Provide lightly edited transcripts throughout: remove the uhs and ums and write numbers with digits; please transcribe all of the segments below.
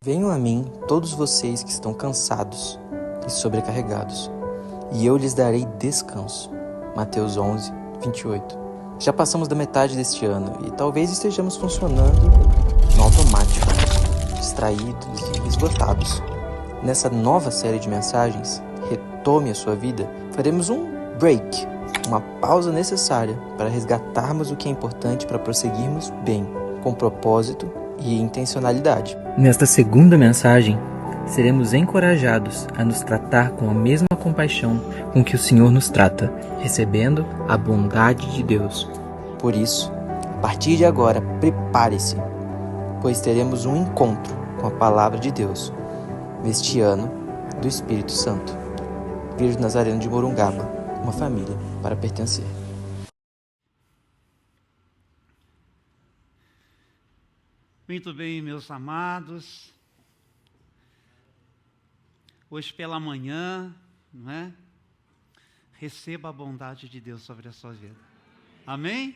Venham a mim todos vocês que estão cansados e sobrecarregados, e eu lhes darei descanso. Mateus 11, 28. Já passamos da metade deste ano e talvez estejamos funcionando no automático, distraídos e esgotados. Nessa nova série de mensagens, Retome a Sua Vida, faremos um break, uma pausa necessária para resgatarmos o que é importante para prosseguirmos bem, com propósito e intencionalidade. Nesta segunda mensagem, seremos encorajados a nos tratar com a mesma compaixão com que o Senhor nos trata, recebendo a bondade de Deus. Por isso, a partir de agora, prepare-se, pois teremos um encontro com a Palavra de Deus, neste ano do Espírito Santo. Virgem Nazareno de Morungaba, uma família para pertencer. Muito bem, meus amados. Hoje pela manhã, não é? Receba a bondade de Deus sobre a sua vida. Amém?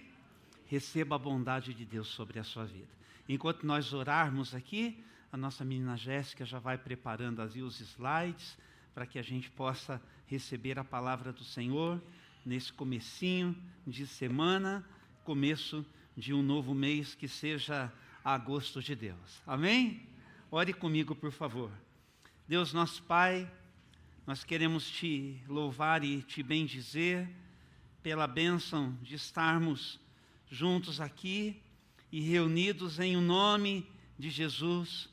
Receba a bondade de Deus sobre a sua vida. Enquanto nós orarmos aqui, a nossa menina Jéssica já vai preparando ali os slides para que a gente possa receber a palavra do Senhor nesse comecinho de semana, começo de um novo mês que seja agosto de Deus. Amém? Ore comigo, por favor. Deus nosso Pai, nós queremos Te louvar e Te bendizer pela bênção de estarmos juntos aqui e reunidos em o nome de Jesus,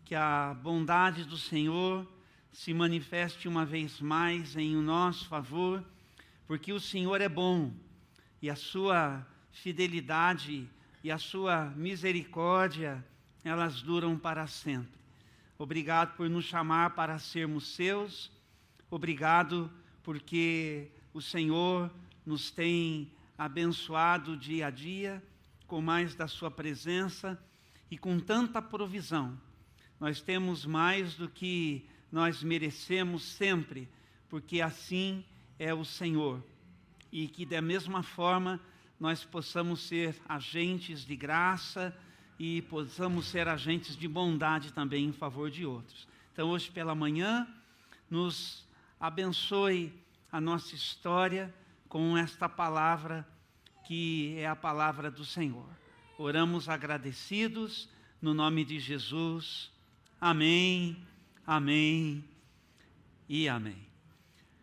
que a bondade do Senhor se manifeste uma vez mais em nosso favor, porque o Senhor é bom e a sua fidelidade e a sua misericórdia, elas duram para sempre. Obrigado por nos chamar para sermos seus. Obrigado porque o Senhor nos tem abençoado dia a dia com mais da sua presença e com tanta provisão. Nós temos mais do que nós merecemos sempre, porque assim é o Senhor. E que da mesma forma nós possamos ser agentes de graça e possamos ser agentes de bondade também em favor de outros. Então hoje pela manhã, nos abençoe a nossa história com esta palavra que é a palavra do Senhor. Oramos agradecidos no nome de Jesus. Amém, amém e amém.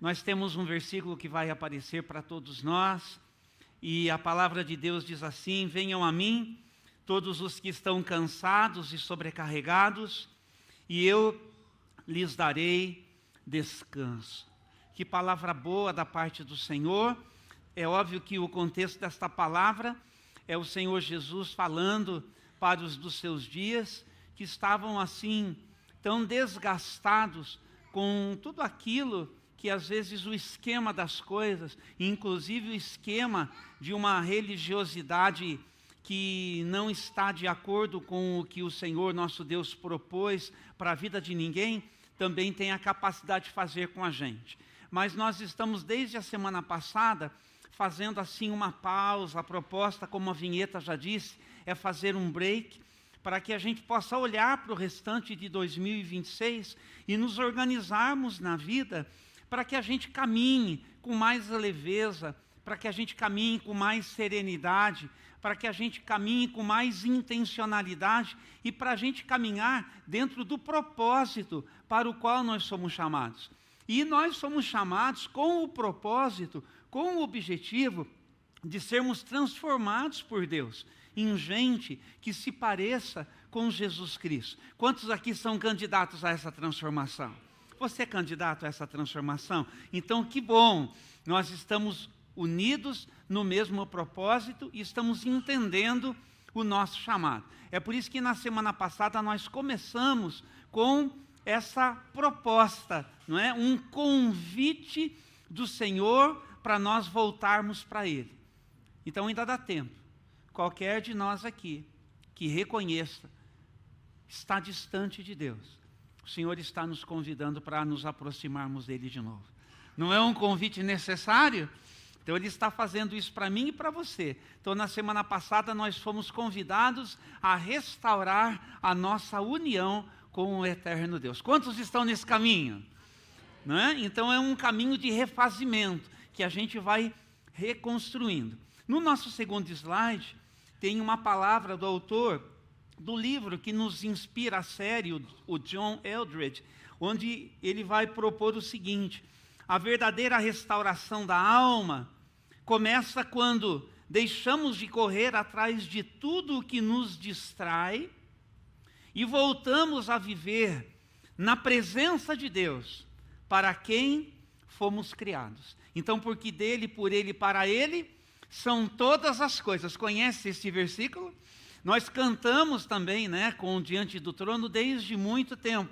Nós temos um versículo que vai aparecer para todos nós, e a palavra de Deus diz assim: venham a mim todos os que estão cansados e sobrecarregados, e eu lhes darei descanso. Que palavra boa da parte do Senhor. É óbvio que o contexto desta palavra é o Senhor Jesus falando para os dos seus dias, que estavam assim, tão desgastados com tudo aquilo que às vezes o esquema das coisas, inclusive o esquema de uma religiosidade que não está de acordo com o que o Senhor nosso Deus propôs para a vida de ninguém, também tem a capacidade de fazer com a gente. Mas nós estamos desde a semana passada fazendo assim uma pausa. A proposta, como a vinheta já disse, é fazer um break para que a gente possa olhar para o restante de 2026 e nos organizarmos na vida para que a gente caminhe com mais leveza, para que a gente caminhe com mais serenidade, para que a gente caminhe com mais intencionalidade e para a gente caminhar dentro do propósito para o qual nós somos chamados. E nós somos chamados com o propósito, com o objetivo de sermos transformados por Deus em gente que se pareça com Jesus Cristo. Quantos aqui são candidatos a essa transformação? Você é candidato a essa transformação? Então, que bom, nós estamos unidos no mesmo propósito e estamos entendendo o nosso chamado. É por isso que na semana passada nós começamos com essa proposta, não é? Um convite do Senhor para nós voltarmos para Ele. Então ainda dá tempo. Qualquer de nós aqui que reconheça está distante de Deus, o Senhor está nos convidando para nos aproximarmos dele de novo. Não é um convite necessário? Então Ele está fazendo isso para mim e para você. Então na semana passada nós fomos convidados a restaurar a nossa união com o eterno Deus. Quantos estão nesse caminho? Não é? Então é um caminho de refazimento que a gente vai reconstruindo. No nosso segundo slide tem uma palavra do autor do livro que nos inspira a série, o John Eldredge, onde ele vai propor o seguinte: a verdadeira restauração da alma começa quando deixamos de correr atrás de tudo o que nos distrai e voltamos a viver na presença de Deus, para quem fomos criados. Então, porque dele, por ele e para ele são todas as coisas. Conhece esse versículo? Nós cantamos também, né, com Diante do Trono desde muito tempo.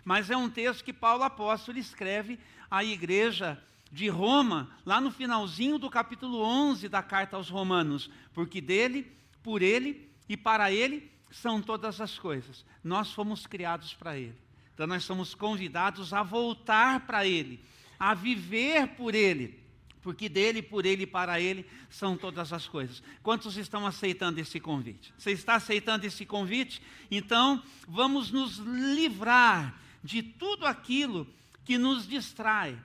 Mas é um texto que Paulo apóstolo escreve à igreja de Roma, lá no finalzinho do capítulo 11 da carta aos Romanos. Porque dele, por ele e para ele são todas as coisas. Nós fomos criados para ele. Então nós somos convidados a voltar para ele, a viver por ele, porque dele, por ele e para ele são todas as coisas. Quantos estão aceitando esse convite? Você está aceitando esse convite? Então vamos nos livrar de tudo aquilo que nos distrai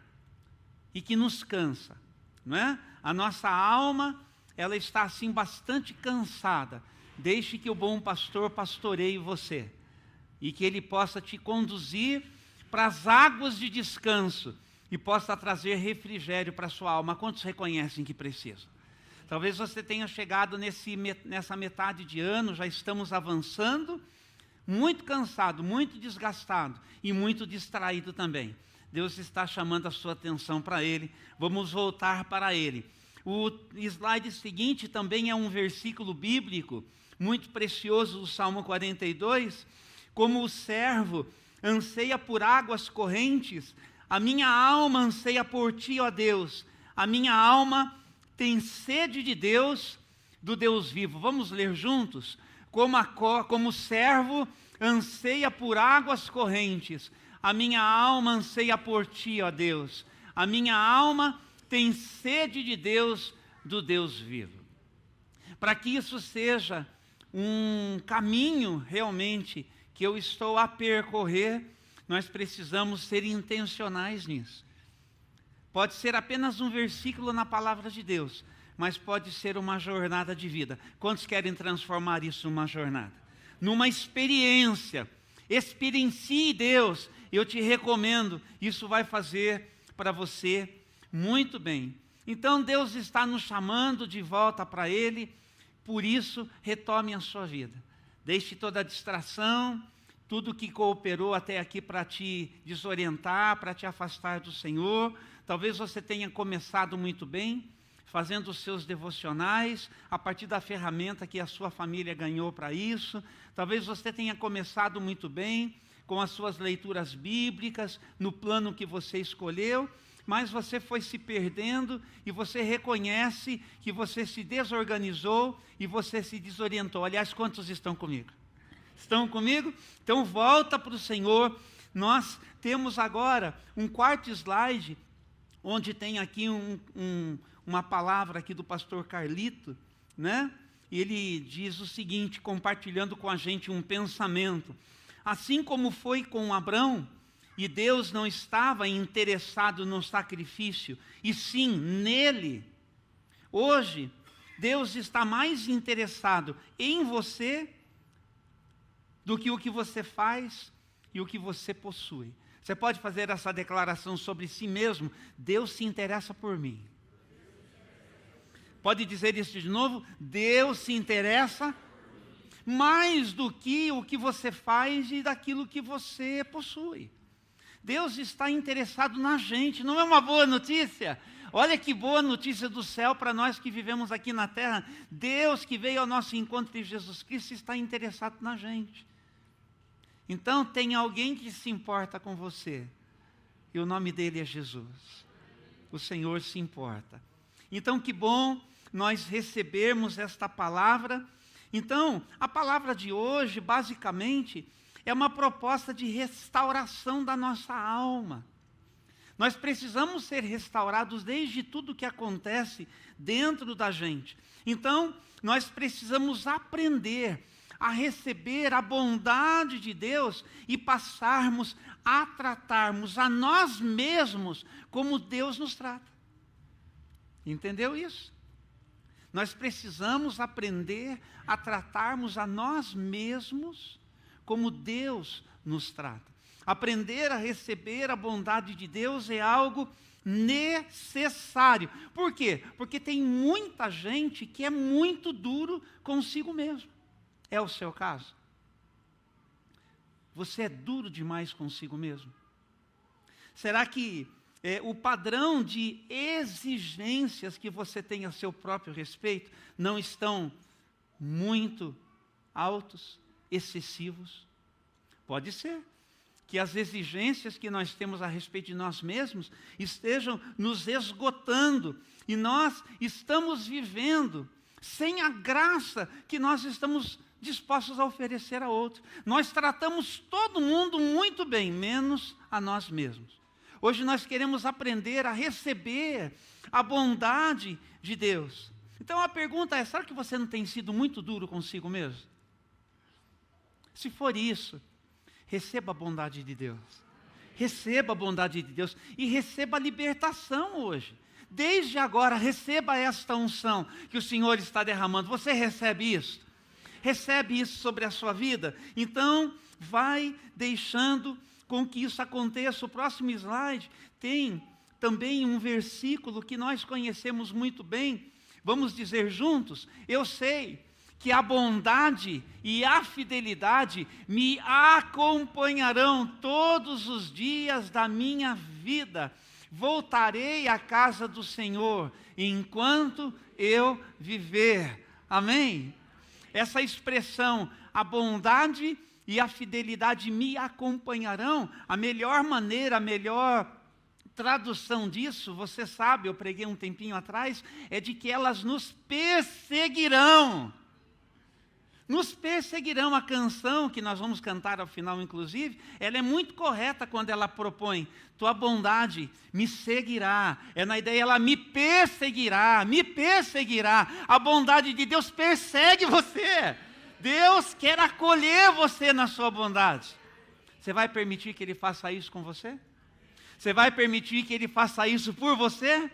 e que nos cansa, não é? A nossa alma, ela está assim bastante cansada. Deixe que o bom pastor pastoreie você e que ele possa te conduzir para as águas de descanso e possa trazer refrigério para a sua alma. Quantos reconhecem que precisam? Talvez você tenha chegado nessa metade de ano, já estamos avançando, muito cansado, muito desgastado e muito distraído também. Deus está chamando a sua atenção para ele. Vamos voltar para ele. O slide seguinte também é um versículo bíblico muito precioso do Salmo 42. Como o servo anseia por águas correntes, a minha alma anseia por ti, ó Deus. A minha alma tem sede de Deus, do Deus vivo. Vamos ler juntos? Como o servo anseia por águas correntes, a minha alma anseia por ti, ó Deus. A minha alma tem sede de Deus, do Deus vivo. Para que isso seja um caminho realmente que eu estou a percorrer, nós precisamos ser intencionais nisso. Pode ser apenas um versículo na palavra de Deus, mas pode ser uma jornada de vida. Quantos querem transformar isso numa jornada? Numa experiência. Experiencie Deus. Eu te recomendo, isso vai fazer para você muito bem. Então Deus está nos chamando de volta para Ele, por isso retome a sua vida. Deixe toda a distração, tudo que cooperou até aqui para te desorientar, para te afastar do Senhor. Talvez você tenha começado muito bem, fazendo os seus devocionais, a partir da ferramenta que a sua família ganhou para isso. Talvez você tenha começado muito bem, com as suas leituras bíblicas, no plano que você escolheu, mas você foi se perdendo e você reconhece que você se desorganizou e você se desorientou. Aliás, quantos estão comigo? Estão comigo? Então volta para o Senhor. Nós temos agora um quarto slide, onde tem aqui uma palavra aqui do pastor Carlito, né? E ele diz o seguinte, compartilhando com a gente um pensamento. Assim como foi com Abrão, e Deus não estava interessado no sacrifício, e sim nele. Hoje, Deus está mais interessado em você do que o que você faz e o que você possui. Você pode fazer essa declaração sobre si mesmo: Deus se interessa por mim. Pode dizer isso de novo? Deus se interessa mais do que o que você faz e daquilo que você possui. Deus está interessado na gente. Não é uma boa notícia? Olha que boa notícia do céu para nós que vivemos aqui na terra. Deus que veio ao nosso encontro em Jesus Cristo está interessado na gente. Então tem alguém que se importa com você, e o nome dele é Jesus. O Senhor se importa. Então que bom nós recebermos esta palavra. Então a palavra de hoje basicamente é uma proposta de restauração da nossa alma. Nós precisamos ser restaurados desde tudo que acontece dentro da gente. Então nós precisamos aprender a receber a bondade de Deus e passarmos a tratarmos a nós mesmos como Deus nos trata. Entendeu isso? Nós precisamos aprender a tratarmos a nós mesmos como Deus nos trata. Aprender a receber a bondade de Deus é algo necessário. Por quê? Porque tem muita gente que é muito duro consigo mesmo. É o seu caso? Você é duro demais consigo mesmo? Será que o padrão de exigências que você tem a seu próprio respeito não estão muito altos, excessivos? Pode ser que as exigências que nós temos a respeito de nós mesmos estejam nos esgotando e nós estamos vivendo sem a graça que nós estamos dispostos a oferecer a outro. Nós tratamos todo mundo muito bem, menos a nós mesmos. Hoje nós queremos aprender a receber a bondade de Deus. Então a pergunta é, será que você não tem sido muito duro consigo mesmo? Se for isso, receba a bondade de Deus. Receba a bondade de Deus e receba a libertação hoje. Desde agora, receba esta unção que o Senhor está derramando. Você recebe isso? Recebe isso sobre a sua vida? Então, vai deixando com que isso aconteça. O próximo slide tem também um versículo que nós conhecemos muito bem. Vamos dizer juntos? Eu sei que a bondade e a fidelidade me acompanharão todos os dias da minha vida. Voltarei à casa do Senhor enquanto eu viver. Amém? Essa expressão, a bondade e a fidelidade me acompanharão, a melhor maneira, a melhor tradução disso, você sabe, eu preguei um tempinho atrás, é de que elas nos perseguirão. Nos perseguirão. A canção que nós vamos cantar ao final, inclusive, ela é muito correta quando ela propõe, tua bondade me seguirá. É na ideia, ela me perseguirá, me perseguirá. A bondade de Deus persegue você. Deus quer acolher você na sua bondade. Você vai permitir que Ele faça isso com você? Você vai permitir que Ele faça isso por você?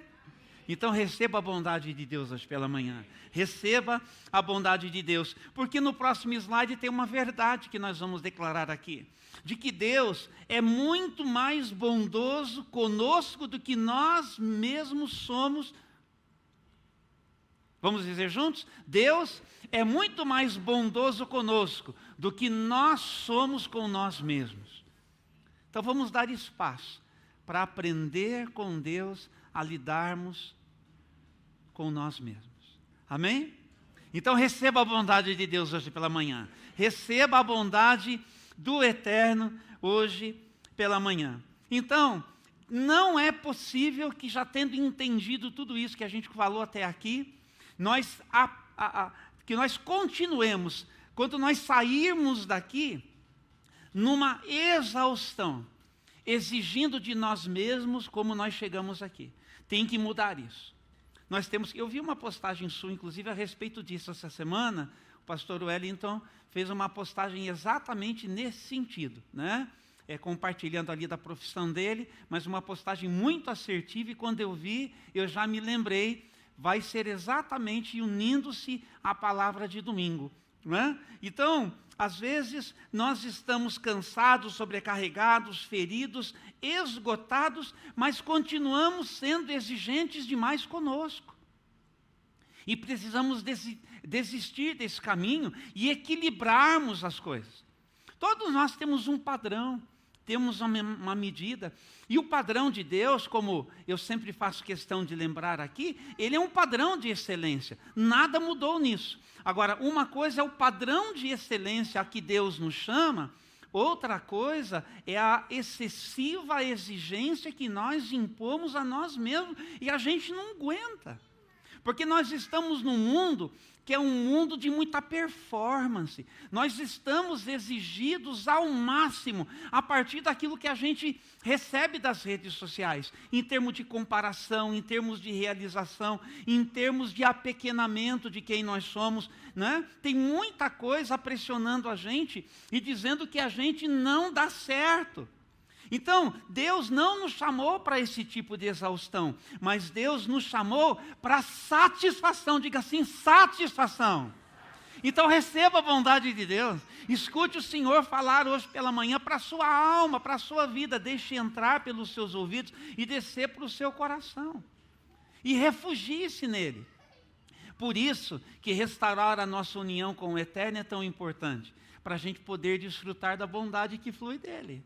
Então receba a bondade de Deus hoje pela manhã. Receba a bondade de Deus. Porque no próximo slide tem uma verdade que nós vamos declarar aqui. De que Deus é muito mais bondoso conosco do que nós mesmos somos. Vamos dizer juntos? Deus é muito mais bondoso conosco do que nós somos com nós mesmos. Então vamos dar espaço para aprender com Deus a lidarmos com nós mesmos. Amém? Então receba a bondade de Deus hoje pela manhã. Receba a bondade do Eterno hoje pela manhã. Então, não é possível que, já tendo entendido tudo isso que a gente falou até aqui, que nós continuemos, quando nós sairmos daqui, numa exaustão, exigindo de nós mesmos como nós chegamos aqui. Tem que mudar isso. Eu vi uma postagem sua, inclusive, a respeito disso essa semana. O pastor Wellington fez uma postagem exatamente nesse sentido, né? Compartilhando ali da profissão dele, mas uma postagem muito assertiva, e quando eu vi, eu já me lembrei, vai ser exatamente unindo-se à palavra de domingo, não é? Então, às vezes, nós estamos cansados, sobrecarregados, feridos, esgotados, mas continuamos sendo exigentes demais conosco. E precisamos desistir desse caminho e equilibrarmos as coisas. Todos nós temos um padrão, temos uma medida. E o padrão de Deus, como eu sempre faço questão de lembrar aqui, ele é um padrão de excelência. Nada mudou nisso. Agora, uma coisa é o padrão de excelência a que Deus nos chama, outra coisa é a excessiva exigência que nós impomos a nós mesmos e a gente não aguenta. Porque nós estamos num mundo que é um mundo de muita performance. Nós estamos exigidos ao máximo a partir daquilo que a gente recebe das redes sociais, em termos de comparação, em termos de realização, em termos de apequenamento de quem nós somos, né? Tem muita coisa pressionando a gente e dizendo que a gente não dá certo. Então, Deus não nos chamou para esse tipo de exaustão, mas Deus nos chamou para satisfação, diga assim, satisfação. Então, receba a bondade de Deus, escute o Senhor falar hoje pela manhã para a sua alma, para a sua vida, deixe entrar pelos seus ouvidos e descer para o seu coração, e refugie-se nele. Por isso que restaurar a nossa união com o Eterno é tão importante, para a gente poder desfrutar da bondade que flui dele.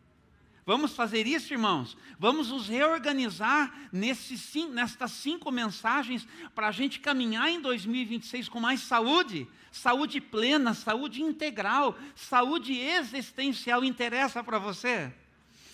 Vamos fazer isso, irmãos? Vamos nos reorganizar nestas 5 mensagens para a gente caminhar em 2026 com mais saúde, saúde plena, saúde integral, saúde existencial. Interessa para você?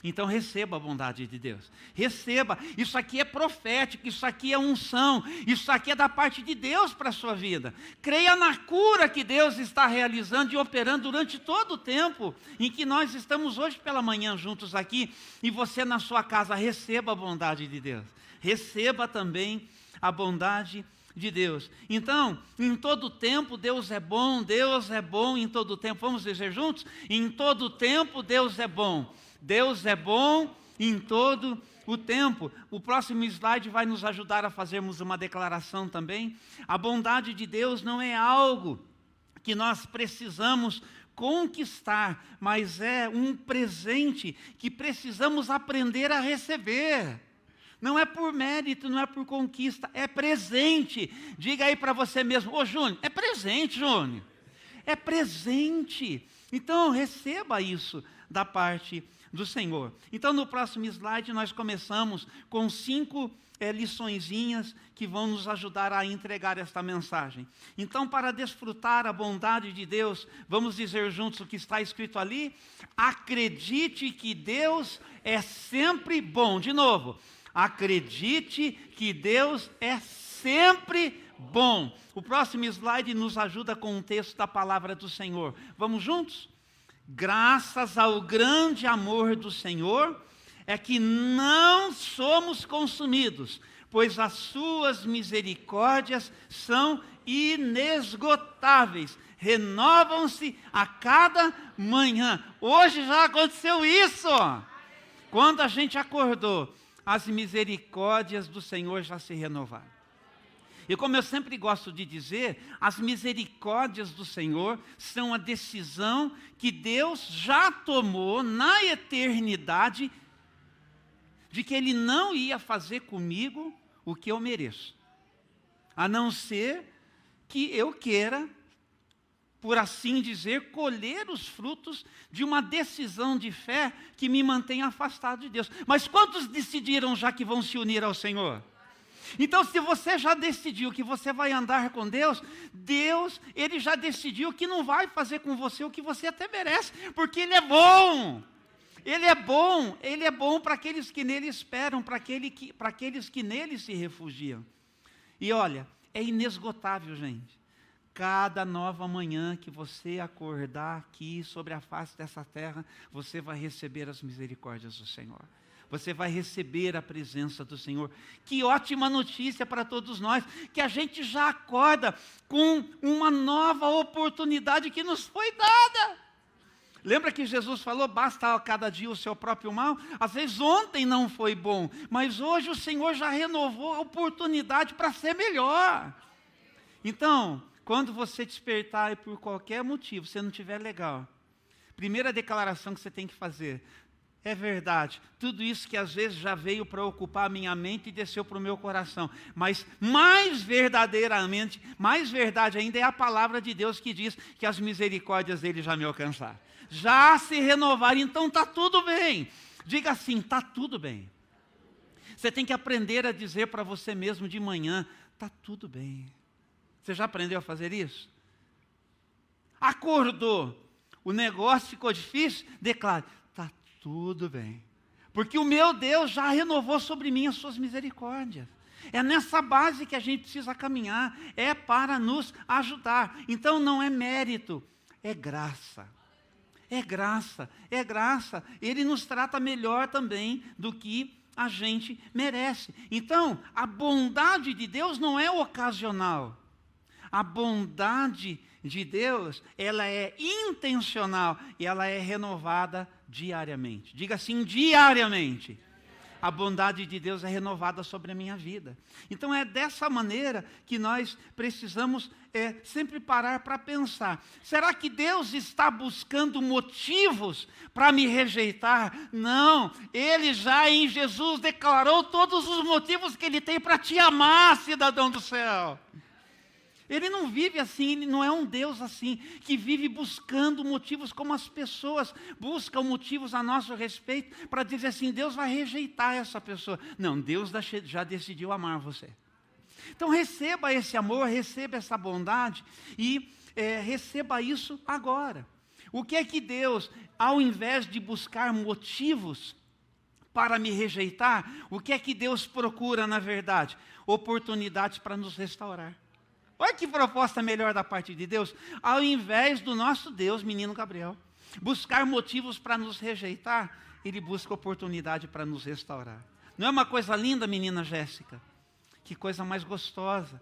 Então receba a bondade de Deus, receba, isso aqui é profético, isso aqui é unção, isso aqui é da parte de Deus para a sua vida. Creia na cura que Deus está realizando e operando durante todo o tempo em que nós estamos hoje pela manhã juntos aqui, e você na sua casa receba a bondade de Deus, receba também a bondade de Deus. Então, em todo tempo Deus é bom em todo tempo. Vamos dizer juntos? Em todo tempo Deus é bom. Deus é bom em todo o tempo. O próximo slide vai nos ajudar a fazermos uma declaração também. A bondade de Deus não é algo que nós precisamos conquistar, mas é um presente que precisamos aprender a receber. Não é por mérito, não é por conquista, é presente. Diga aí para você mesmo, ô Júnior, é presente, Júnior. É presente. Então receba isso da parte do Senhor. Então no próximo slide nós começamos com 5 liçõezinhas que vão nos ajudar a entregar esta mensagem. Então, para desfrutar a bondade de Deus, vamos dizer juntos o que está escrito ali: acredite que Deus é sempre bom. De novo, acredite que Deus é sempre bom. O próximo slide nos ajuda com um texto da palavra do Senhor. Vamos juntos? Graças ao grande amor do Senhor, é que não somos consumidos, pois as suas misericórdias são inesgotáveis, renovam-se a cada manhã. Hoje já aconteceu isso. Quando a gente acordou, as misericórdias do Senhor já se renovaram. E como eu sempre gosto de dizer, as misericórdias do Senhor são a decisão que Deus já tomou na eternidade de que Ele não ia fazer comigo o que eu mereço, a não ser que eu queira, por assim dizer, colher os frutos de uma decisão de fé que me mantém afastado de Deus. Mas quantos decidiram já que vão se unir ao Senhor? Então, se você já decidiu que você vai andar com Deus, Ele já decidiu que não vai fazer com você o que você até merece, porque Ele é bom. Ele é bom para aqueles que nele esperam, para aqueles que nele se refugiam. E olha, é inesgotável, gente. Cada nova manhã que você acordar aqui sobre a face dessa terra, você vai receber as misericórdias do Senhor. Você vai receber a presença do Senhor. Que ótima notícia para todos nós, que a gente já acorda com uma nova oportunidade que nos foi dada. Lembra que Jesus falou, basta a cada dia o seu próprio mal? Às vezes ontem não foi bom, mas hoje o Senhor já renovou a oportunidade para ser melhor. Então, quando você despertar e por qualquer motivo você não estiver legal, primeira declaração que você tem que fazer: é verdade, tudo isso que às vezes já veio para ocupar a minha mente e desceu para o meu coração, mas mais verdadeiramente, mais verdade ainda é a palavra de Deus que diz que as misericórdias dele já me alcançaram, já se renovaram, então está tudo bem. Diga assim, está tudo bem. Você tem que aprender a dizer para você mesmo de manhã, está tudo bem. Você já aprendeu a fazer isso? Acordou, o negócio ficou difícil, declare, tudo bem, porque o meu Deus já renovou sobre mim as suas misericórdias. É nessa base que a gente precisa caminhar, é para nos ajudar. Então não é mérito, é graça. É graça, é graça. Ele nos trata melhor também do que a gente merece. Então, a bondade de Deus não é ocasional. A bondade de Deus, ela é intencional e ela é renovada diariamente. Diga assim, diariamente. A bondade de Deus é renovada sobre a minha vida. Então é dessa maneira que nós precisamos sempre parar para pensar. Será que Deus está buscando motivos para me rejeitar? Não, Ele já em Jesus declarou todos os motivos que Ele tem para te amar, cidadão do céu. Ele não vive assim, Ele não é um Deus assim, que vive buscando motivos como as pessoas buscam motivos a nosso respeito, para dizer assim, Deus vai rejeitar essa pessoa. Não, Deus já decidiu amar você. Então receba esse amor, receba essa bondade e receba isso agora. O que é que Deus, ao invés de buscar motivos para me rejeitar, o que é que Deus procura na verdade? Oportunidades para nos restaurar. Olha que proposta melhor da parte de Deus. Ao invés do nosso Deus, menino Gabriel, buscar motivos para nos rejeitar, Ele busca oportunidade para nos restaurar. Não é uma coisa linda, menina Jéssica? Que coisa mais gostosa.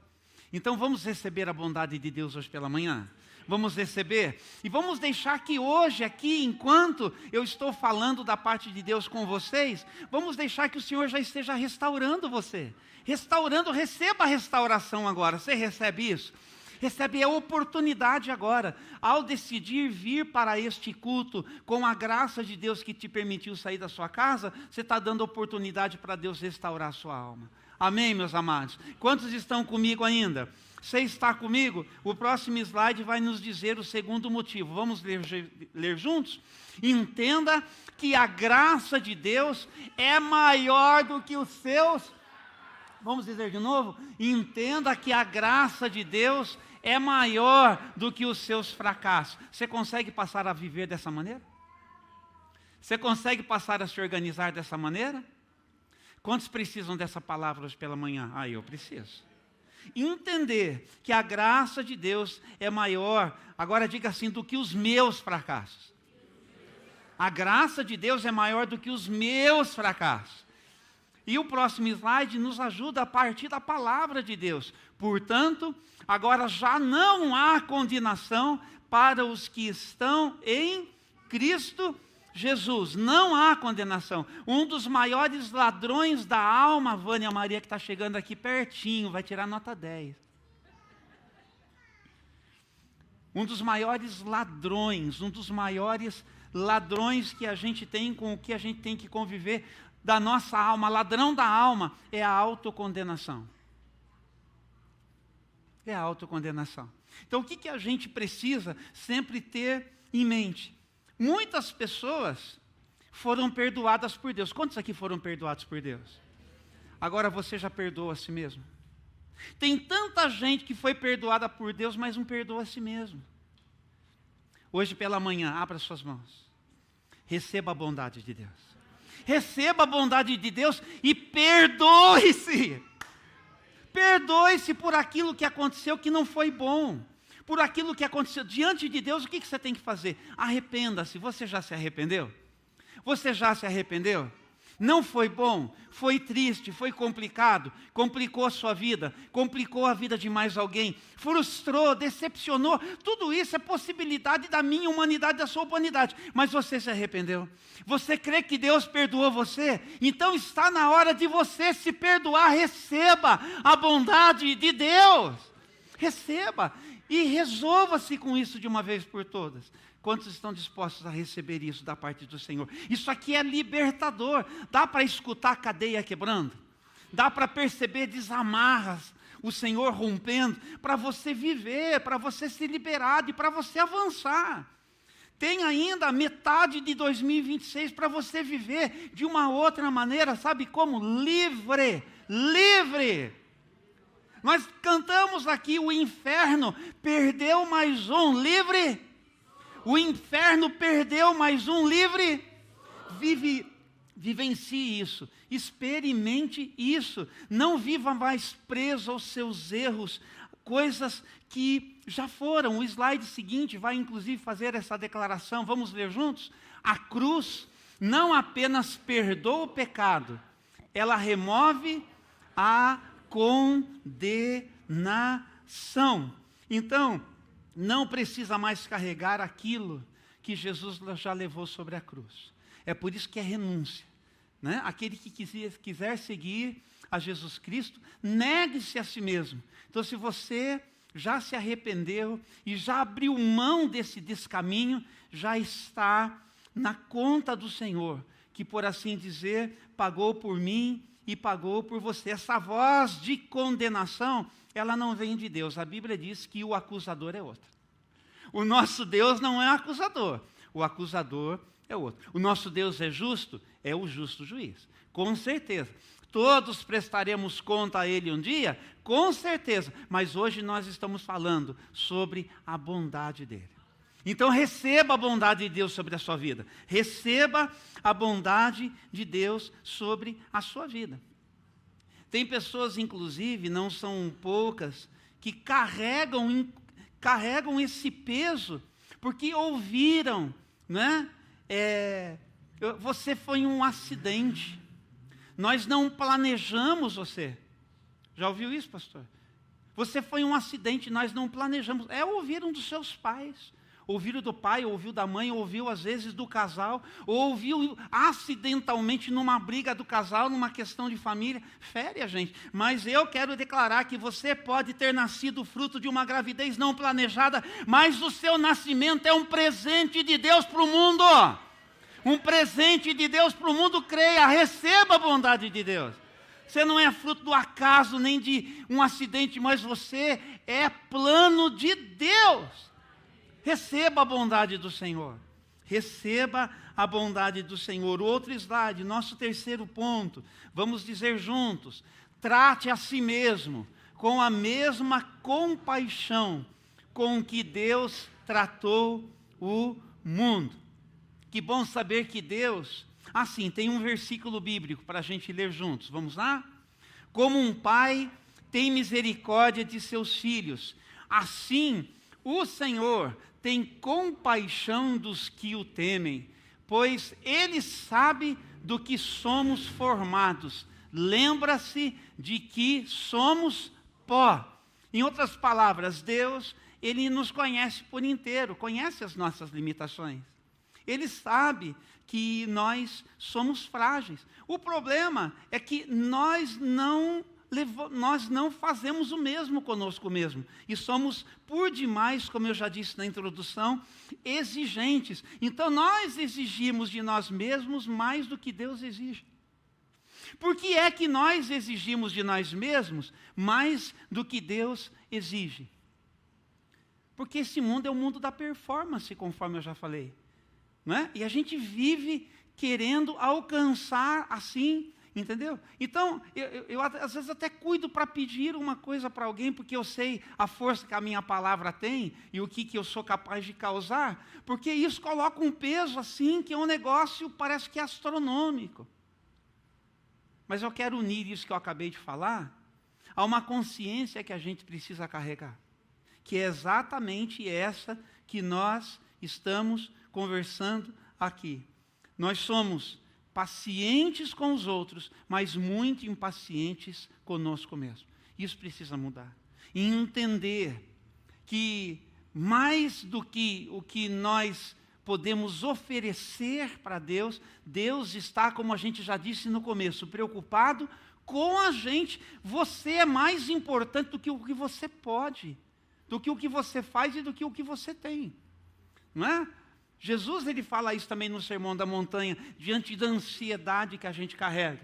Então vamos receber a bondade de Deus hoje pela manhã? Vamos receber? E vamos deixar que hoje aqui, enquanto eu estou falando da parte de Deus com vocês, vamos deixar que o Senhor já esteja restaurando você. Restaurando, receba a restauração agora. Você recebe isso? Recebe a oportunidade agora. Ao decidir vir para este culto, com a graça de Deus que te permitiu sair da sua casa, você está dando oportunidade para Deus restaurar a sua alma. Amém, meus amados? Quantos estão comigo ainda? Você está comigo? O próximo slide vai nos dizer o segundo motivo. Vamos ler juntos? Entenda que a graça de Deus é maior do que os seus... Vamos dizer de novo? Entenda que a graça de Deus é maior do que os seus fracassos. Você consegue passar a viver dessa maneira? Você consegue passar a se organizar dessa maneira? Quantos precisam dessa palavra hoje pela manhã? Eu preciso. Entender que a graça de Deus é maior, agora diga assim, do que os meus fracassos. A graça de Deus é maior do que os meus fracassos. E o próximo slide nos ajuda a partir da palavra de Deus. Portanto, agora já não há condenação para os que estão em Cristo Jesus. Não há condenação. Um dos maiores ladrões da alma, Vânia Maria, que está chegando aqui pertinho, vai tirar nota 10. Um dos maiores ladrões que a gente tem, com o que a gente tem que conviver, da nossa alma, ladrão da alma, é a autocondenação. É a autocondenação. Então, o que a gente precisa sempre ter em mente? Muitas pessoas foram perdoadas por Deus. Quantos aqui foram perdoados por Deus? Agora você já perdoa a si mesmo? Tem tanta gente que foi perdoada por Deus, mas não perdoa a si mesmo. Hoje pela manhã, abra suas mãos. Receba a bondade de Deus. Receba a bondade de Deus e perdoe-se. Perdoe-se por aquilo que aconteceu que não foi bom. Por aquilo que aconteceu. Diante de Deus, o que você tem que fazer? Arrependa-se. Você já se arrependeu? Você já se arrependeu? Não foi bom, foi triste, foi complicado, complicou a sua vida, complicou a vida de mais alguém, frustrou, decepcionou. Tudo isso é possibilidade da minha humanidade, da sua humanidade. Mas você se arrependeu? Você crê que Deus perdoou você? Então está na hora de você se perdoar. Receba a bondade de Deus. Receba e resolva-se com isso de uma vez por todas. Quantos estão dispostos a receber isso da parte do Senhor? Isso aqui é libertador. Dá para escutar a cadeia quebrando? Dá para perceber desamarras, o Senhor rompendo, para você viver, para você ser liberado e para você avançar. Tem ainda a metade de 2026 para você viver de uma outra maneira, sabe como? Livre, livre. Nós cantamos aqui, o inferno perdeu mais um, livre. O inferno perdeu mais um, livre. Vivencie isso, experimente isso, não viva mais preso aos seus erros, coisas que já foram. O slide seguinte vai inclusive fazer essa declaração, vamos ler juntos? A cruz não apenas perdoa o pecado, ela remove a condenação. Então, não precisa mais carregar aquilo que Jesus já levou sobre a cruz. É por isso que é renúncia, né? Aquele que quiser seguir a Jesus Cristo, negue-se a si mesmo. Então, se você já se arrependeu e já abriu mão desse descaminho, já está na conta do Senhor, que, por assim dizer, pagou por mim e pagou por você. Essa voz de condenação, ela não vem de Deus. A Bíblia diz que o acusador é outro. O nosso Deus não é acusador, o acusador é outro. O nosso Deus é justo? É o justo juiz, com certeza. Todos prestaremos conta a Ele um dia? Com certeza. Mas hoje nós estamos falando sobre a bondade dEle. Então receba a bondade de Deus sobre a sua vida. Receba a bondade de Deus sobre a sua vida. Tem pessoas, inclusive, não são poucas, que carregam esse peso, porque ouviram, né? Você foi um acidente. Nós não planejamos você. Já ouviu isso, pastor? Você foi um acidente, nós não planejamos. Ouviram dos seus pais. Ouviram do pai, ouviu da mãe, ouviu às vezes do casal, ou ouviu acidentalmente numa briga do casal, numa questão de família. Fere a gente. Mas eu quero declarar que você pode ter nascido fruto de uma gravidez não planejada, mas o seu nascimento é um presente de Deus para o mundo. Um presente de Deus para o mundo, creia, receba a bondade de Deus. Você não é fruto do acaso, nem de um acidente, mas você é plano de Deus. Receba a bondade do Senhor. Receba a bondade do Senhor. Outro slide, nosso terceiro ponto. Vamos dizer juntos. Trate a si mesmo com a mesma compaixão com que Deus tratou o mundo. Que bom saber que Deus... Assim, tem um versículo bíblico para a gente ler juntos. Vamos lá? Como um pai tem misericórdia de seus filhos, assim o Senhor tem compaixão dos que o temem, pois Ele sabe do que somos formados. Lembra-se de que somos pó. Em outras palavras, Deus, Ele nos conhece por inteiro, conhece as nossas limitações. Ele sabe que nós somos frágeis. O problema é que nós não fazemos o mesmo conosco mesmo. E somos, por demais, como eu já disse na introdução, exigentes. Então, nós exigimos de nós mesmos mais do que Deus exige. Por que é que nós exigimos de nós mesmos mais do que Deus exige? Porque esse mundo é o mundo da performance, conforme eu já falei. Não é? E a gente vive querendo alcançar assim, entendeu? Então, eu às vezes até cuido para pedir uma coisa para alguém, porque eu sei a força que a minha palavra tem e o que eu sou capaz de causar, porque isso coloca um peso assim, que é um negócio, parece que é astronômico. Mas eu quero unir isso que eu acabei de falar a uma consciência que a gente precisa carregar, que é exatamente essa que nós estamos conversando aqui. Nós somos pacientes com os outros, mas muito impacientes conosco mesmo. Isso precisa mudar. E entender que mais do que o que nós podemos oferecer para Deus, Deus está, como a gente já disse no começo, preocupado com a gente. Você é mais importante do que o que você pode, do que o que você faz e do que o que você tem. Não é? Jesus, ele fala isso também no Sermão da Montanha, diante da ansiedade que a gente carrega.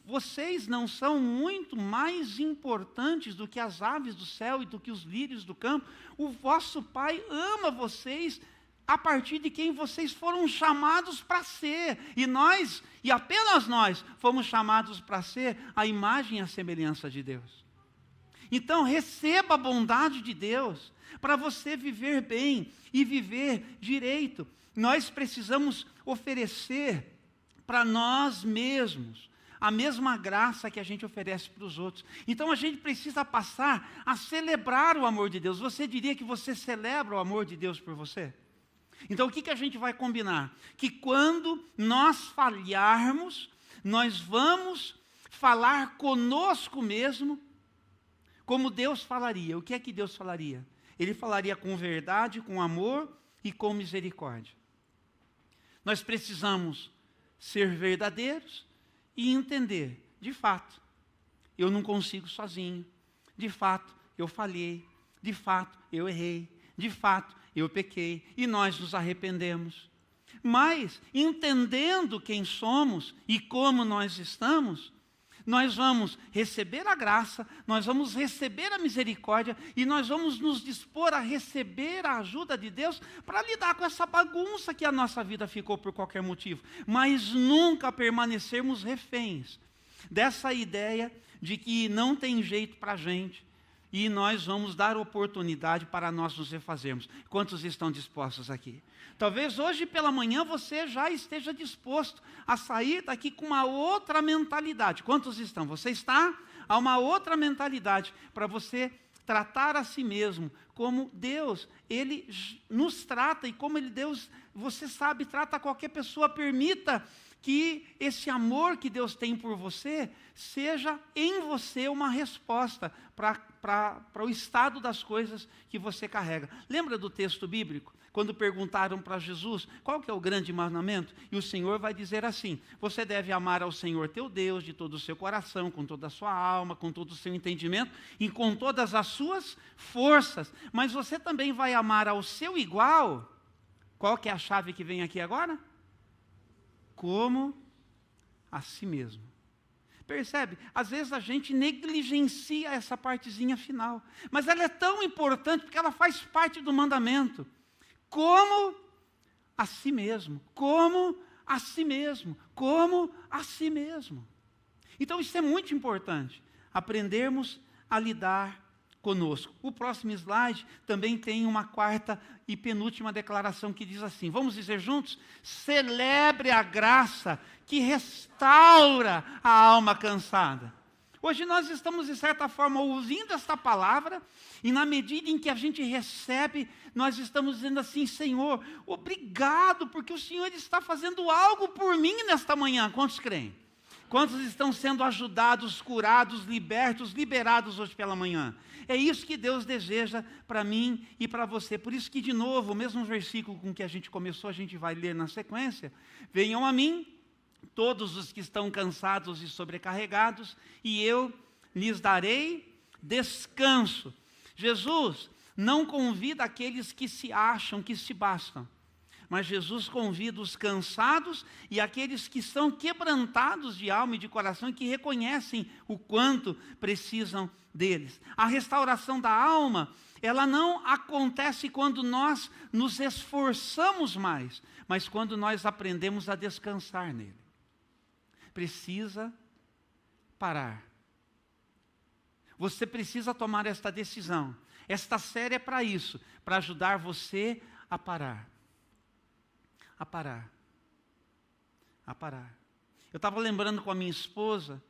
Vocês não são muito mais importantes do que as aves do céu e do que os lírios do campo. O vosso Pai ama vocês a partir de quem vocês foram chamados para ser. E nós, e apenas nós, fomos chamados para ser a imagem e a semelhança de Deus. Então, receba a bondade de Deus para você viver bem e viver direito. Nós precisamos oferecer para nós mesmos a mesma graça que a gente oferece para os outros. Então a gente precisa passar a celebrar o amor de Deus. Você diria que você celebra o amor de Deus por você? Então o que a gente vai combinar? Que quando nós falharmos, nós vamos falar conosco mesmo como Deus falaria. O que é que Deus falaria? Ele falaria com verdade, com amor e com misericórdia. Nós precisamos ser verdadeiros e entender, de fato, eu não consigo sozinho, de fato, eu falhei, de fato, eu errei, de fato, eu pequei, e nós nos arrependemos. Mas, entendendo quem somos e como nós estamos, nós vamos receber a graça, nós vamos receber a misericórdia e nós vamos nos dispor a receber a ajuda de Deus para lidar com essa bagunça que a nossa vida ficou por qualquer motivo. Mas nunca permanecermos reféns dessa ideia de que não tem jeito para a gente e nós vamos dar oportunidade para nós nos refazermos. Quantos estão dispostos aqui? Talvez hoje pela manhã você já esteja disposto a sair daqui com uma outra mentalidade. Quantos estão? Você está a uma outra mentalidade para você tratar a si mesmo como Deus, Ele nos trata e como Deus, você sabe, trata qualquer pessoa. Permita que esse amor que Deus tem por você seja em você uma resposta para o estado das coisas que você carrega. Lembra do texto bíblico? Quando perguntaram para Jesus, qual que é o grande mandamento? E o Senhor vai dizer assim, você deve amar ao Senhor teu Deus de todo o seu coração, com toda a sua alma, com todo o seu entendimento e com todas as suas forças. Mas você também vai amar ao seu igual. Qual que é a chave que vem aqui agora? Como a si mesmo. Percebe? Às vezes a gente negligencia essa partezinha final. Mas ela é tão importante porque ela faz parte do mandamento. Como a si mesmo, como a si mesmo, como a si mesmo. Então isso é muito importante, aprendermos a lidar conosco. O próximo slide também tem uma quarta e penúltima declaração que diz assim, vamos dizer juntos? Celebre a graça que restaura a alma cansada. Hoje nós estamos, de certa forma, ouvindo esta palavra, e na medida em que a gente recebe, nós estamos dizendo assim, Senhor, obrigado, porque o Senhor está fazendo algo por mim nesta manhã. Quantos creem? Quantos estão sendo ajudados, curados, libertos, liberados hoje pela manhã? É isso que Deus deseja para mim e para você. Por isso que, de novo, o mesmo versículo com que a gente começou, a gente vai ler na sequência. Venham a mim, todos os que estão cansados e sobrecarregados, e eu lhes darei descanso. Jesus não convida aqueles que se acham que se bastam, mas Jesus convida os cansados e aqueles que são quebrantados de alma e de coração e que reconhecem o quanto precisam deles. A restauração da alma, ela não acontece quando nós nos esforçamos mais, mas quando nós aprendemos a descansar nele. Precisa parar. Você precisa tomar esta decisão. Esta série é para isso, para ajudar você a parar. A parar. A parar. Eu estava lembrando com a minha esposa,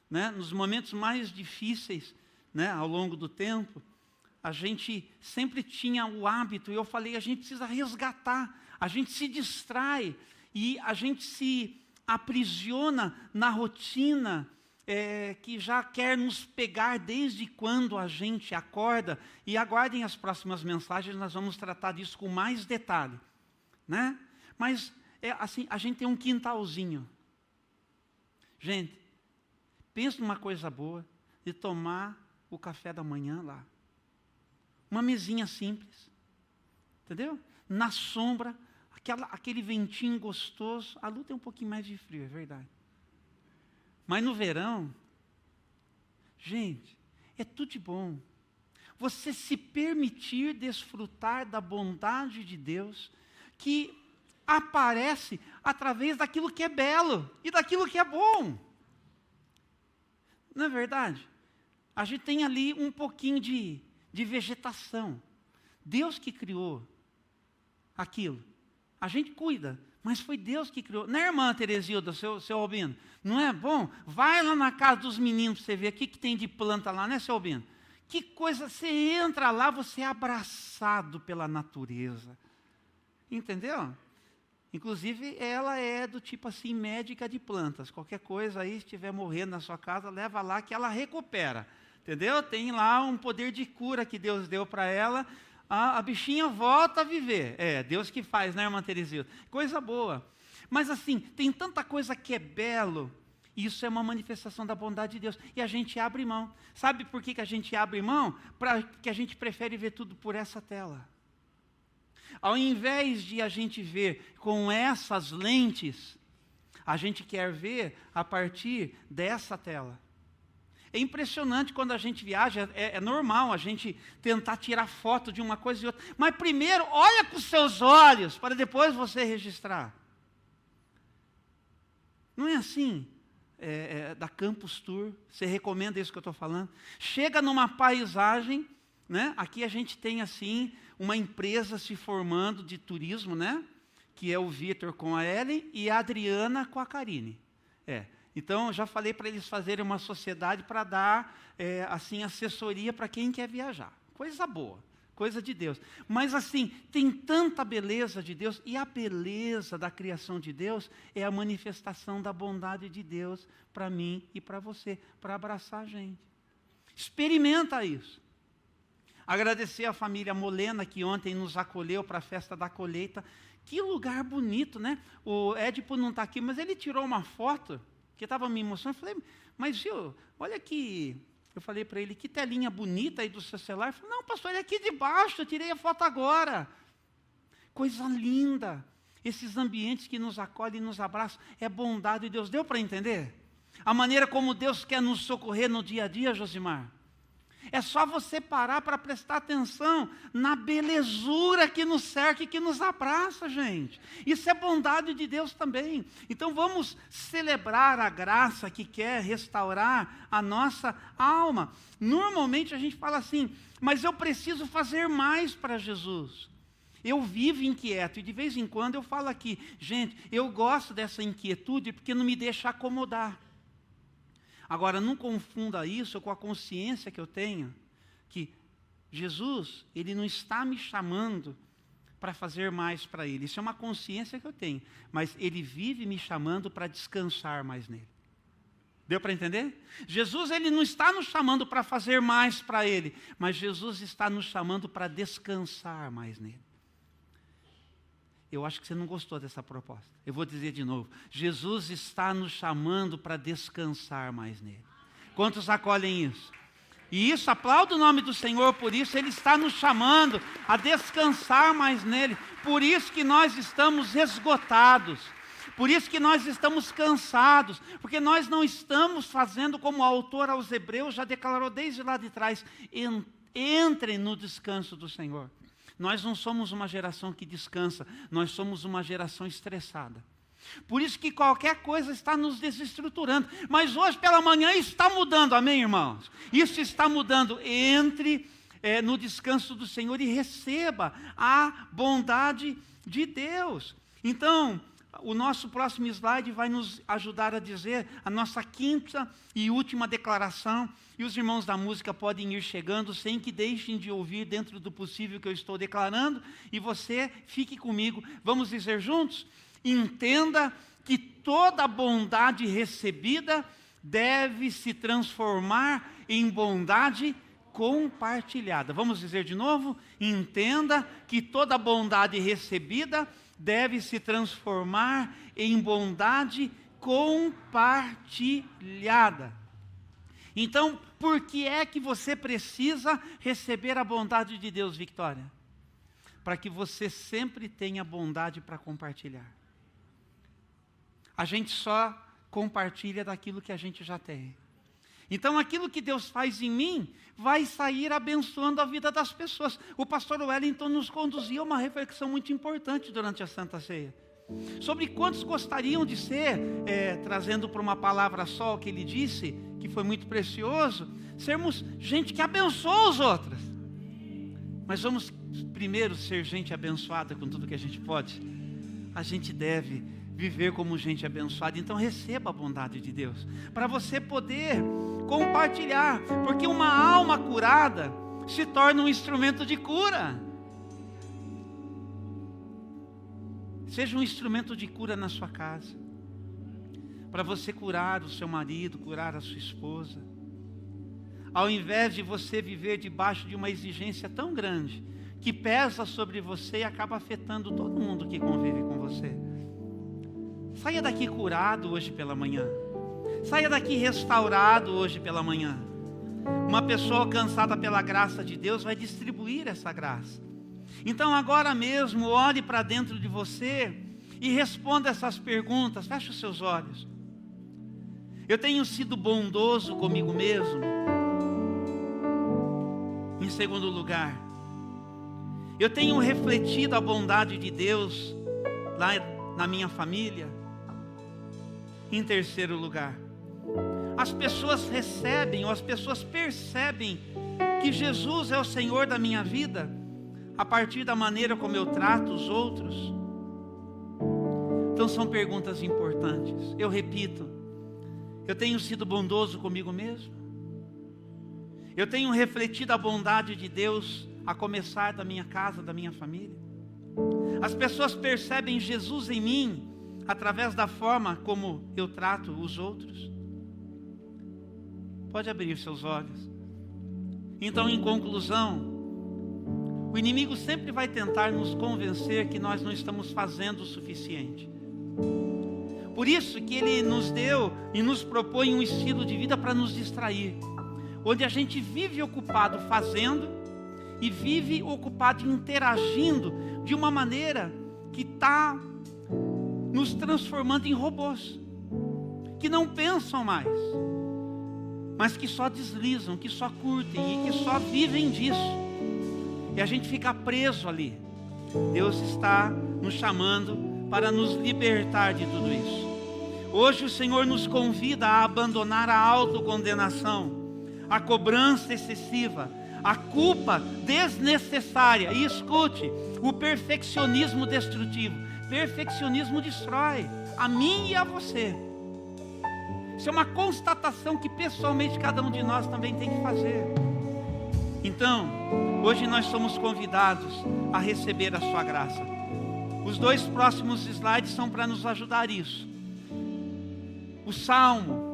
né, nos momentos mais difíceis, né, ao longo do tempo, a gente sempre tinha o hábito, e eu falei, a gente precisa resgatar, a gente se distrai, e a gente se aprisiona na rotina que já quer nos pegar desde quando a gente acorda, e aguardem as próximas mensagens, nós vamos tratar disso com mais detalhe, né? Mas, assim, a gente tem um quintalzinho. Gente, pensa numa coisa boa, de tomar o café da manhã lá. Uma mesinha simples, entendeu? Na sombra, aquele ventinho gostoso. A luta é um pouquinho mais de frio, é verdade. Mas no verão, gente, é tudo de bom. Você se permitir desfrutar da bondade de Deus, que aparece através daquilo que é belo e daquilo que é bom. Não é verdade? A gente tem ali um pouquinho de vegetação. Deus que criou aquilo. A gente cuida, mas foi Deus que criou. Não é, irmã Teresilda, seu Albino? Não é bom? Vai lá na casa dos meninos para você ver o que tem de planta lá, né, seu Albino? Que coisa, você entra lá, você é abraçado pela natureza. Entendeu? Inclusive, ela é do tipo assim, médica de plantas. Qualquer coisa aí, se estiver morrendo na sua casa, leva lá que ela recupera. Entendeu? Tem lá um poder de cura que Deus deu para ela. A bichinha volta a viver. É, Deus que faz, né, irmã Teresilda? Coisa boa. Mas assim, tem tanta coisa que é belo. Isso é uma manifestação da bondade de Deus. E a gente abre mão. Sabe por que a gente abre mão? Porque a gente prefere ver tudo por essa tela. Ao invés de a gente ver com essas lentes, a gente quer ver a partir dessa tela. É impressionante quando a gente viaja, é normal a gente tentar tirar foto de uma coisa e outra. Mas primeiro, olha com os seus olhos, para depois você registrar. Não é assim? Da Campus Tour, você recomenda isso que eu estou falando? Chega numa paisagem, né? Aqui a gente tem assim, uma empresa se formando de turismo, né? Que é o Vitor com a Ellen e a Adriana com a Karine. Então, eu já falei para eles fazerem uma sociedade para dar, assim, assessoria para quem quer viajar. Coisa boa, coisa de Deus. Mas, assim, tem tanta beleza de Deus, e a beleza da criação de Deus é a manifestação da bondade de Deus para mim e para você, para abraçar a gente. Experimenta isso. Agradecer a família Molena, que ontem nos acolheu para a festa da colheita. Que lugar bonito, né? O Édipo não está aqui, mas ele tirou uma foto que estava me emocionando. Eu falei, mas viu, olha aqui. Eu falei para ele, que telinha bonita aí do seu celular. Ele falou, não, pastor, ele é aqui de baixo, eu tirei a foto agora. Coisa linda. Esses ambientes que nos acolhem e nos abraçam, é bondade de Deus. Deu para entender? A maneira como Deus quer nos socorrer no dia a dia, Josimar. É só você parar para prestar atenção na belezura que nos cerca e que nos abraça, gente. Isso é bondade de Deus também. Então vamos celebrar a graça que quer restaurar a nossa alma. Normalmente a gente fala assim, mas eu preciso fazer mais para Jesus. Eu vivo inquieto e de vez em quando eu falo aqui, gente, eu gosto dessa inquietude porque não me deixa acomodar. Agora, não confunda isso com a consciência que eu tenho, que Jesus, Ele não está me chamando para fazer mais para Ele. Isso é uma consciência que eu tenho, mas Ele vive me chamando para descansar mais nele. Deu para entender? Jesus, Ele não está nos chamando para fazer mais para Ele, mas Jesus está nos chamando para descansar mais nele. Eu acho que você não gostou dessa proposta. Eu vou dizer de novo. Jesus está nos chamando para descansar mais nele. Quantos acolhem isso? E isso, aplaudo o nome do Senhor por isso. Ele está nos chamando a descansar mais nele. Por isso que nós estamos esgotados. Por isso que nós estamos cansados. Porque nós não estamos fazendo como o autor aos Hebreus já declarou desde lá de trás. Entrem no descanso do Senhor. Nós não somos uma geração que descansa, nós somos uma geração estressada. Por isso que qualquer coisa está nos desestruturando. Mas hoje pela manhã está mudando, amém, irmãos? Isso está mudando. Entre no descanso do Senhor e receba a bondade de Deus. Então, o nosso próximo slide vai nos ajudar a dizer a nossa quinta e última declaração. E os irmãos da música podem ir chegando sem que deixem de ouvir dentro do possível que eu estou declarando. E você fique comigo. Vamos dizer juntos? Entenda que toda bondade recebida deve se transformar em bondade compartilhada. Vamos dizer de novo? Entenda que toda bondade recebida deve se transformar em bondade compartilhada. Então, por que é que você precisa receber a bondade de Deus, Victória? Para que você sempre tenha bondade para compartilhar. A gente só compartilha daquilo que a gente já tem. Então, aquilo que Deus faz em mim vai sair abençoando a vida das pessoas. O pastor Wellington nos conduziu a uma reflexão muito importante durante a Santa Ceia. Sobre quantos gostariam de ser, trazendo para uma palavra só o que ele disse, que foi muito precioso, sermos gente que abençoa os outros. Mas vamos primeiro ser gente abençoada com tudo que a gente pode. a gente deve viver como gente abençoada. Então receba a bondade de Deus, para você poder compartilhar, porque uma alma curada se torna um instrumento de cura. Seja um instrumento de cura na sua casa, para você curar o seu marido, curar a sua esposa. Ao invés de você viver debaixo de uma exigência tão grande, que pesa sobre você e acaba afetando todo mundo que convive com você. Saia daqui curado hoje pela manhã. Saia daqui restaurado hoje pela manhã. Uma pessoa alcançada pela graça de Deus vai distribuir essa graça. Então agora mesmo, olhe para dentro de você e responda essas perguntas. Feche os seus olhos. Eu tenho sido bondoso comigo mesmo? Em segundo lugar, eu tenho refletido a bondade de Deus lá na minha família? Em terceiro lugar, as pessoas recebem ou as pessoas percebem que Jesus é o Senhor da minha vida a partir da maneira como eu trato os outros? Então são perguntas importantes. Eu repito, eu tenho sido bondoso comigo mesmo? Eu tenho refletido a bondade de Deus a começar da minha casa, da minha família? As pessoas percebem Jesus em mim através da forma como eu trato os outros? Pode abrir seus olhos. Então, em conclusão, o inimigo sempre vai tentar nos convencer que nós não estamos fazendo o suficiente. Por isso que ele nos deu e nos propõe um estilo de vida para nos distrair, onde a gente vive ocupado fazendo e vive ocupado interagindo de uma maneira que está nos transformando em robôs, que não pensam mais, mas que só deslizam, que só curtem e que só vivem disso. E a gente fica preso ali. Deus está nos chamando para nos libertar de tudo isso. Hoje o Senhor nos convida a abandonar a autocondenação, a cobrança excessiva, a culpa desnecessária. E escute, o perfeccionismo destrutivo. Perfeccionismo destrói a mim e a você. Isso é uma constatação que pessoalmente cada um de nós também tem que fazer. Então, hoje nós somos convidados a receber a sua graça. Os 2 próximos slides são para nos ajudar isso. O Salmo.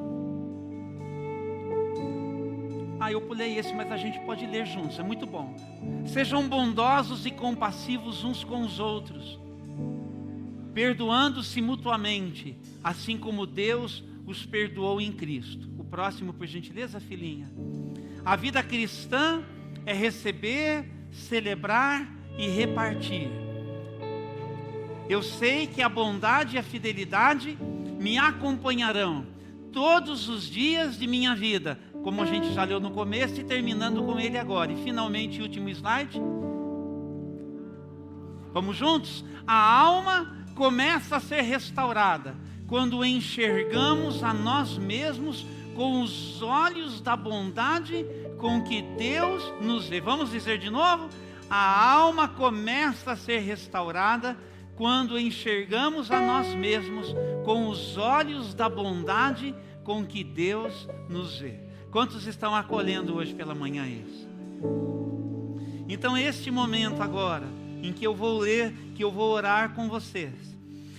Eu pulei esse, mas a gente pode ler juntos, é muito bom. Sejam bondosos e compassivos uns com os outros, perdoando-se mutuamente, assim como Deus os perdoou em Cristo. O próximo, por gentileza, filhinha. A vida cristã é receber, celebrar e repartir. Eu sei que a bondade e a fidelidade me acompanharão todos os dias de minha vida, como a gente já leu no começo e terminando com ele agora. E finalmente, o último slide. Vamos juntos? A alma começa a ser restaurada quando enxergamos a nós mesmos com os olhos da bondade com que Deus nos vê. Vamos dizer de novo? A alma começa a ser restaurada quando enxergamos a nós mesmos com os olhos da bondade com que Deus nos vê. Quantos estão acolhendo hoje pela manhã isso? Então este momento agora, em que eu vou ler, que eu vou orar com vocês,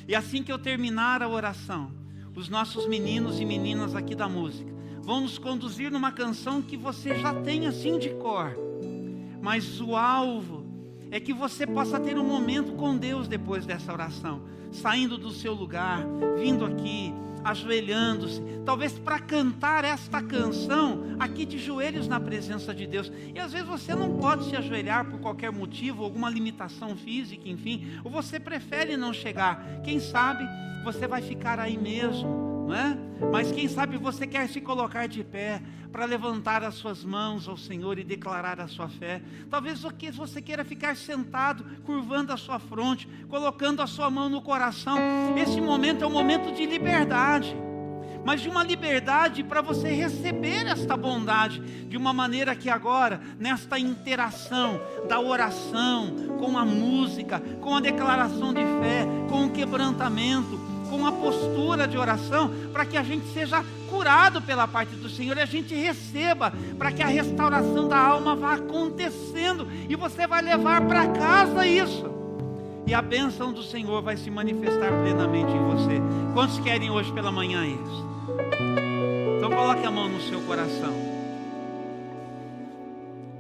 e assim que eu terminar a oração, os nossos meninos e meninas aqui da música vão nos conduzir numa canção que você já tem assim de cor, mas o alvo é que você possa ter um momento com Deus depois dessa oração, saindo do seu lugar, vindo aqui, ajoelhando-se, talvez para cantar esta canção aqui de joelhos na presença de Deus. E às vezes você não pode se ajoelhar por qualquer motivo, alguma limitação física, enfim, ou você prefere não chegar. Quem sabe você vai ficar aí mesmo, não é? Mas quem sabe você quer se colocar de pé para levantar as suas mãos ao Senhor e declarar a sua fé. Talvez você queira ficar sentado, curvando a sua fronte, colocando a sua mão no coração. Esse momento é um momento de liberdade, mas de uma liberdade para você receber esta bondade, de uma maneira que agora, nesta interação da oração, com a música, com a declaração de fé, com o quebrantamento, com a postura de oração, para que a gente seja curado pela parte do Senhor e a gente receba, para que a restauração da alma vá acontecendo e você vai levar para casa isso. E a bênção do Senhor vai se manifestar plenamente em você. Quantos querem hoje pela manhã isso? Então coloque a mão no seu coração.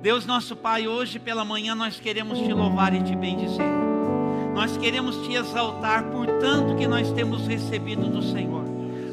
Deus nosso Pai, hoje pela manhã nós queremos te louvar e te bendizer. Nós queremos te exaltar por tanto que nós temos recebido do Senhor.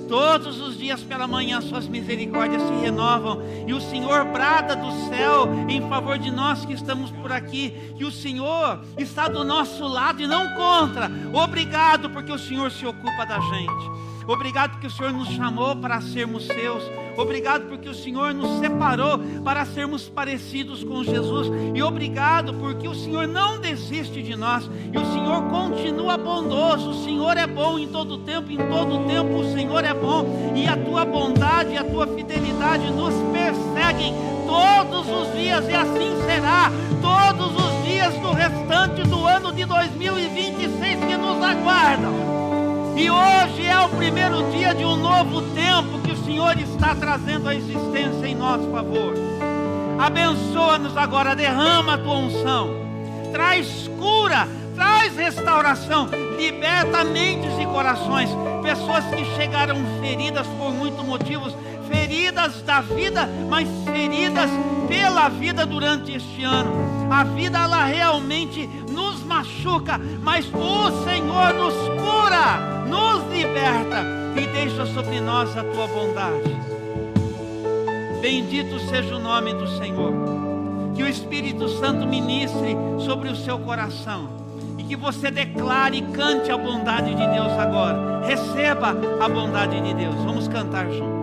Todos os dias pela manhã suas misericórdias se renovam e o Senhor brada do céu em favor de nós que estamos por aqui, que o Senhor está do nosso lado e não contra. Obrigado porque o Senhor se ocupa da gente. Obrigado porque o Senhor nos chamou para sermos seus. Obrigado porque o Senhor nos separou para sermos parecidos com Jesus. E obrigado porque o Senhor não desiste de nós. E o Senhor continua bondoso. O Senhor é bom em todo tempo o Senhor é bom. E a tua bondade e a tua fidelidade nos perseguem todos os dias. E assim será todos os dias do restante do ano de 2026 que nos aguardam. E hoje é o primeiro dia de um novo tempo que o Senhor está trazendo à existência em nosso favor. Abençoa-nos agora, derrama a tua unção, traz cura, traz restauração, liberta mentes e corações. Pessoas que chegaram feridas por muitos motivos, feridas da vida, mas feridas pela vida durante este ano. A vida ela realmente nos machuca, mas o Senhor nos cura, nos liberta e deixa sobre nós a tua bondade. Bendito seja o nome do Senhor. Que o Espírito Santo ministre sobre o seu coração e que você declare e cante a bondade de Deus agora. Receba a bondade de Deus. Vamos cantar juntos.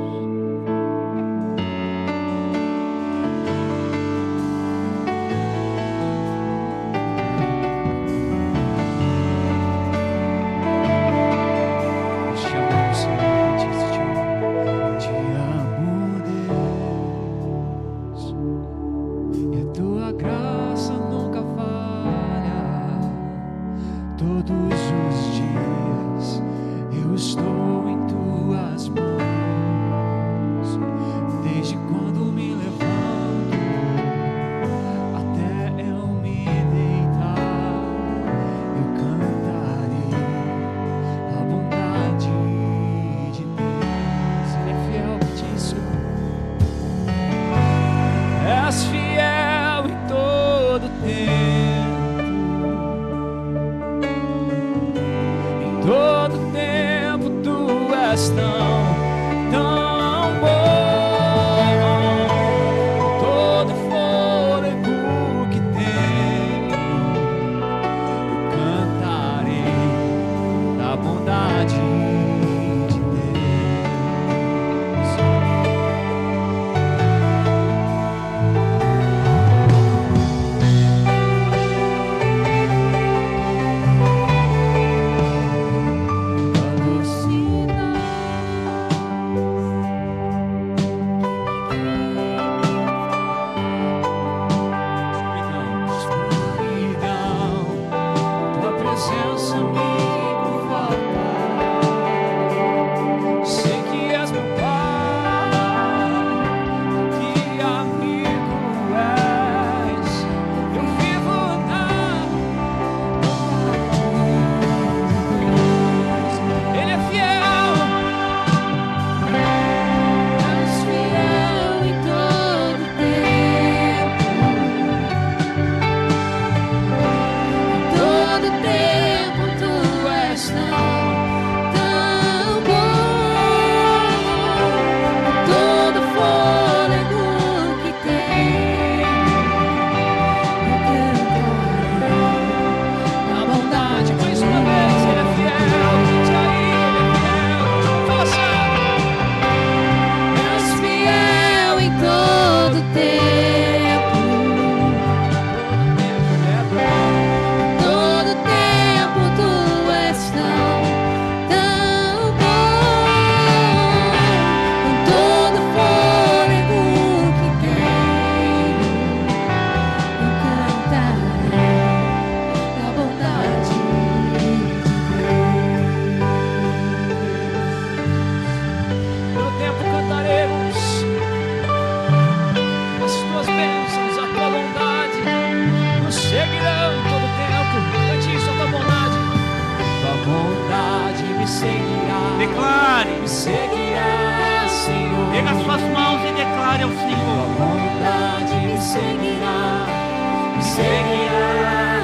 Declare. me seguirá, Senhor. Pega as suas mãos e declare ao Senhor. Tua bondade me seguirá,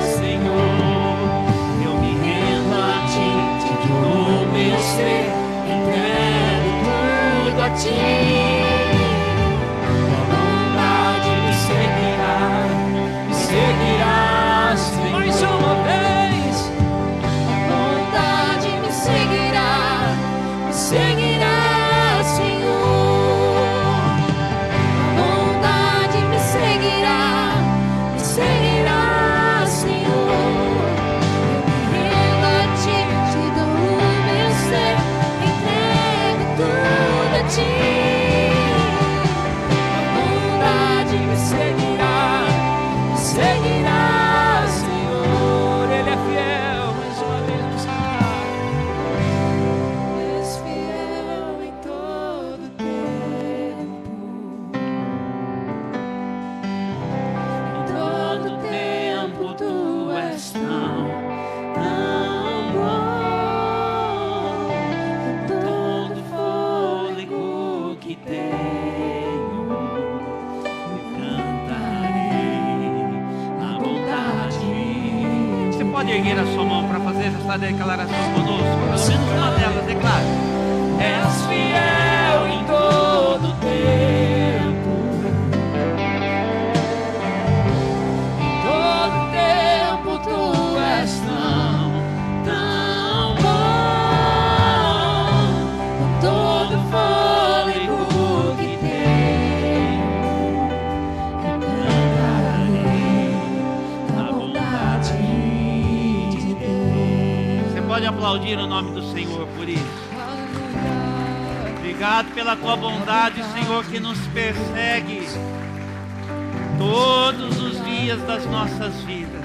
Senhor. Eu me rendo a ti, te dou meu ser, entrego tudo a ti. Tua bondade me seguirá, Senhor. Mais uma vez. Tua bondade me seguirá, Senhor. Tua bondade me seguirá, Senhor. Eu me rendo a ti, te dou o meu ser, entrego tudo a ti. Tua bondade me seguirá, Senhor. Ele é fiel, mais uma vez vamos cantar. És fiel em todo tempo. Em todo tempo tu és tão bom. Com todo fôlego que tenho, eu cantarei a bondade. Você pode erguer a sua mão para fazer essa declaração conosco? Pelo menos uma delas, declare. És fiel em todo tempo. Em todo tempo tu és tão bom. Com todo fôlego que tenho, eu cantarei a bondade de Deus. Você pode aplaudir o nome do Senhor por isso. Obrigado pela tua bondade, Senhor, que nos persegue todos os dias das nossas vidas.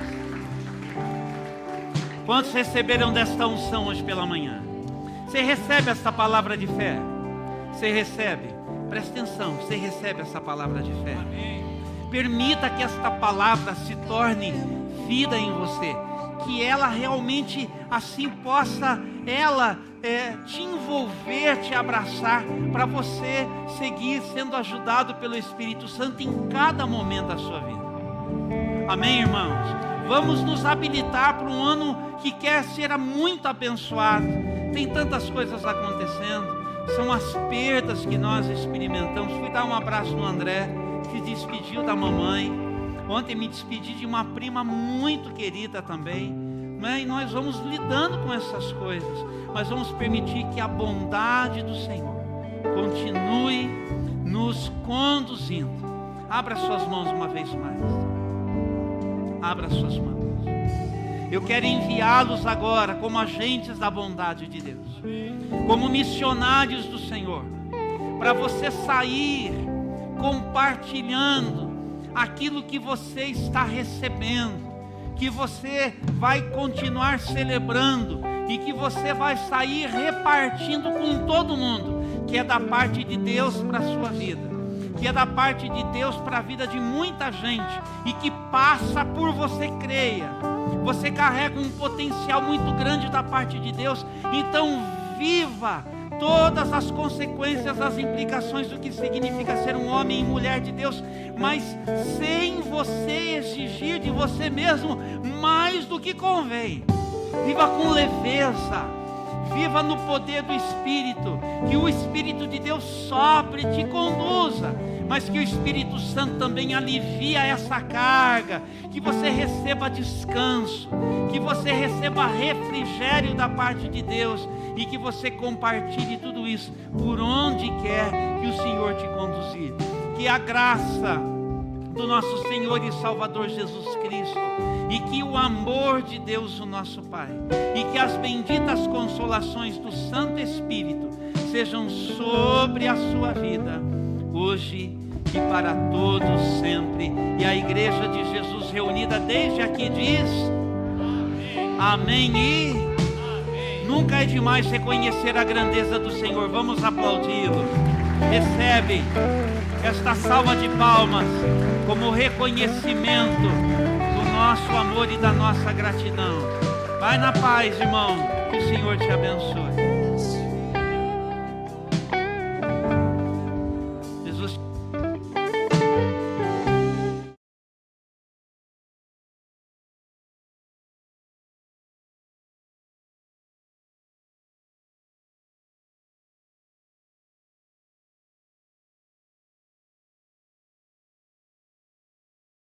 Quantos receberam desta unção hoje pela manhã? Você recebe essa palavra de fé? Você recebe? Presta atenção, você recebe essa palavra de fé. Permita que esta palavra se torne vida em você, que ela realmente assim possa te envolver, te abraçar, para você seguir sendo ajudado pelo Espírito Santo em cada momento da sua vida. Amém, irmãos? Vamos nos habilitar para um ano que quer ser muito abençoado. Tem tantas coisas acontecendo, são as perdas que nós experimentamos. Fui dar um abraço no André, que se despediu da mamãe. Ontem me despedi de uma prima muito querida também. E nós vamos lidando com essas coisas, mas vamos permitir que a bondade do Senhor continue nos conduzindo. Abra suas mãos uma vez mais. Abra suas mãos. Eu quero enviá-los agora como agentes da bondade de Deus, como missionários do Senhor, para você sair compartilhando aquilo que você está recebendo, que você vai continuar celebrando e que você vai sair repartindo com todo mundo, que é da parte de Deus para a sua vida, que é da parte de Deus para a vida de muita gente e que passa por você, creia. Você carrega um potencial muito grande da parte de Deus, então viva todas as consequências, as implicações do que significa ser um homem e mulher de Deus, mas sem você exigir de você mesmo mais do que convém. Viva com leveza, viva no poder do Espírito, que o Espírito de Deus sopre e te conduza, mas que o Espírito Santo também alivia essa carga, que você receba descanso, que você receba refrigério da parte de Deus e que você compartilhe tudo isso por onde quer que o Senhor te conduzir. Que a graça do nosso Senhor e Salvador Jesus Cristo e que o amor de Deus, o nosso Pai, e que as benditas consolações do Santo Espírito sejam sobre a sua vida, hoje e para todos sempre. E a igreja de Jesus reunida desde aqui diz amém e amém. Nunca é demais reconhecer a grandeza do Senhor. Vamos aplaudi-lo. Recebe esta salva de palmas como reconhecimento do nosso amor e da nossa gratidão. Vai na paz, irmão, que o Senhor te abençoe.